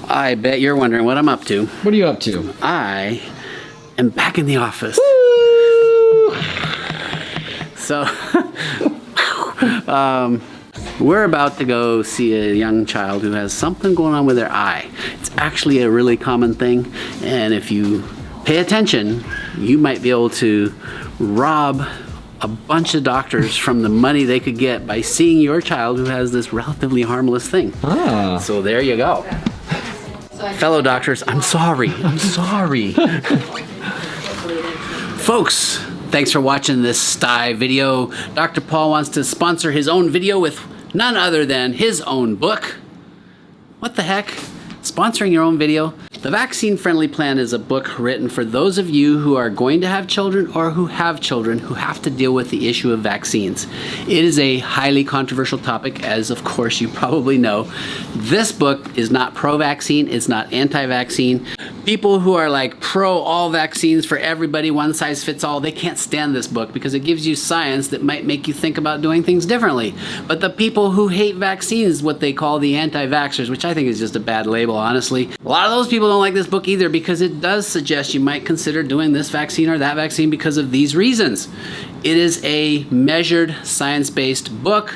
I bet you're wondering what I'm up to. What are you up to? I am back in the office. Woo! So, we're about to go see a young child who has something going on with their eye. It's actually a really common thing, and if you pay attention, you might be able to rob a bunch of doctors from the money they could get by seeing your child who has this relatively harmless thing. Ah. So there you go. Fellow doctors, I'm sorry. I'm sorry. Folks, thanks for watching this STYE video. Dr. Paul wants to sponsor his own video with none other than his own book. What the heck? Sponsoring your own video? The Vaccine Friendly Plan is a book written for those of you who are going to have children or who have children who have to deal with the issue of vaccines. It is a highly controversial topic, as of course you probably know. This book is not pro-vaccine, it's not anti-vaccine. People who are like pro all vaccines for everybody, one size fits all, they can't stand this book because it gives you science that might make you think about doing things differently. But the people who hate vaccines, what they call the anti-vaxxers, which I think is just a bad label, honestly. A lot of those people don't like this book either because it does suggest you might consider doing this vaccine or that vaccine because of these reasons. It is a measured, science-based book.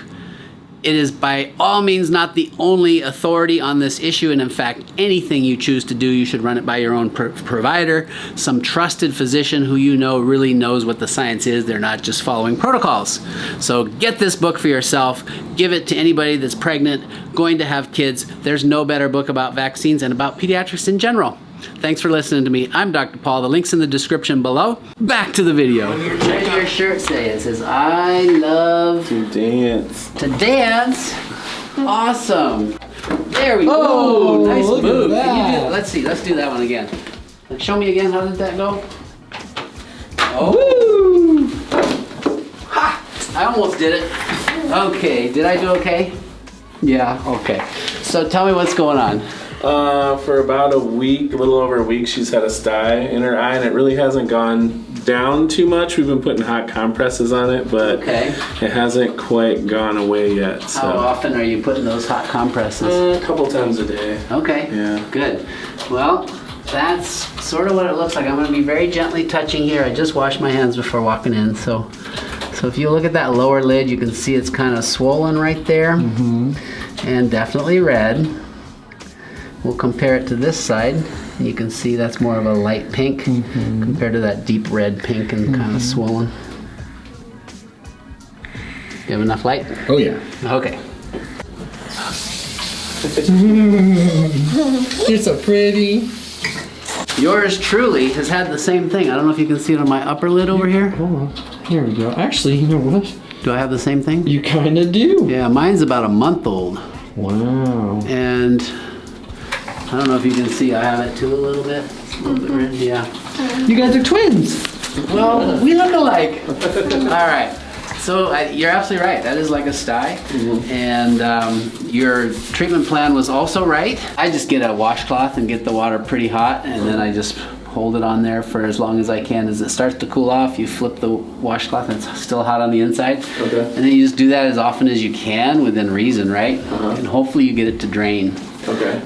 It is by all means not the only authority on this issue, and in fact, anything you choose to do, you should run it by your own provider, some trusted physician who you know really knows what the science is. They're not just following protocols. So get this book for yourself. Give it to anybody that's pregnant, going to have kids. There's no better book about vaccines and about pediatrics in general. Thanks for listening to me. I'm Dr. Paul. The link's in the description below. Back to the video. What does your shirt say? It says, I love to dance. To dance? Awesome. There we go. Oh, nice look move. at Can you that. let's see. Let's do that one again. Show me again. How did that go? Oh. Woo! Ha! I almost did it. Okay. Did I do okay? Yeah. Okay. So tell me what's going on. For about a week, a little over a week, she's had a STYE in her eye, and it really hasn't gone down too much. We've been putting hot compresses on it, but it hasn't quite gone away yet. So. How often are you putting those hot compresses? A couple times a day. Okay. Yeah. Good. Well, that's sort of what it looks like. I'm going to be very gently touching here. I just washed my hands before walking in, so if you look at that lower lid, you can see it's kind of swollen right there, and definitely red. We'll compare it to this side. You can see that's more of a light pink compared to that deep red pink and kind of swollen. You have enough light? Oh yeah. Okay. You're so pretty. Yours truly has had the same thing. I don't know if you can see it on my upper lid over here. Oh, here we go. Actually, you know what? Do I have the same thing? You kind of do. Yeah, mine's about a month old. Wow. And I don't know if you can see, I have it too a little bit. It's a little bit red, yeah. You guys are twins. Well, we look alike. All right. So you're absolutely right. That is like a STYE. And your treatment plan was also right. I just get a washcloth and get the water pretty hot, and then I just hold it on there for as long as I can. As it starts to cool off, you flip the washcloth and it's still hot on the inside. Okay. And then you just do that as often as you can within reason, right? And hopefully you get it to drain. Okay.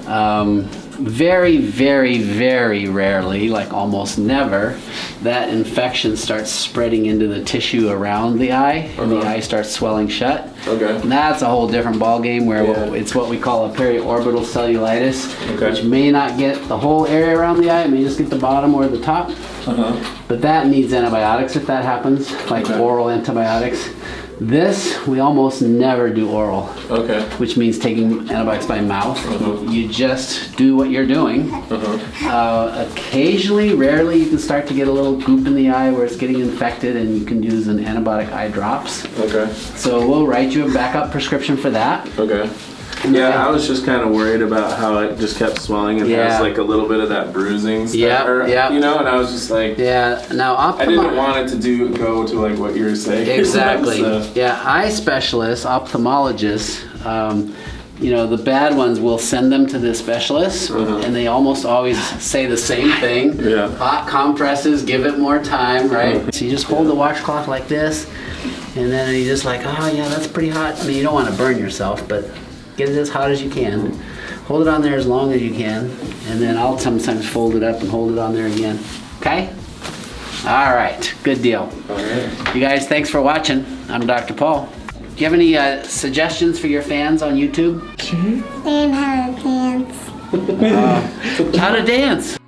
Very, very, very rarely, like almost never, that infection starts spreading into the tissue around the eye, and the eye starts swelling shut. Okay. And that's a whole different ballgame where it's what we call a periorbital cellulitis, which may not get the whole area around the eye, it may just get the bottom or the top. But that needs antibiotics if that happens, like oral antibiotics. This, we almost never do oral, which means taking antibiotics by mouth. You just do what you're doing. Occasionally, rarely, you can start to get a little goop in the eye where it's getting infected, and you can use an antibiotic eye drops. So we'll write you a backup prescription for that. Yeah, I was just kind of worried about how it just kept swelling and has like a little bit of that bruising stuff, you know, and I was just like, now I didn't want it to go to like what you were saying. Exactly. So. Yeah, eye specialists, ophthalmologists, you know, the bad ones will send them to the specialists, and they almost always say the same thing. Hot compresses, give it more time, right? So you just hold the washcloth like this, and then you just like, oh yeah, that's pretty hot. I mean, you don't want to burn yourself, but get it as hot as you can. Hold it on there as long as you can, and then I'll sometimes fold it up and hold it on there again. Okay? All right, good deal. All right. You guys, thanks for watching. I'm Dr. Paul. Do you have any suggestions for your fans on YouTube? Learn how to dance. How to dance.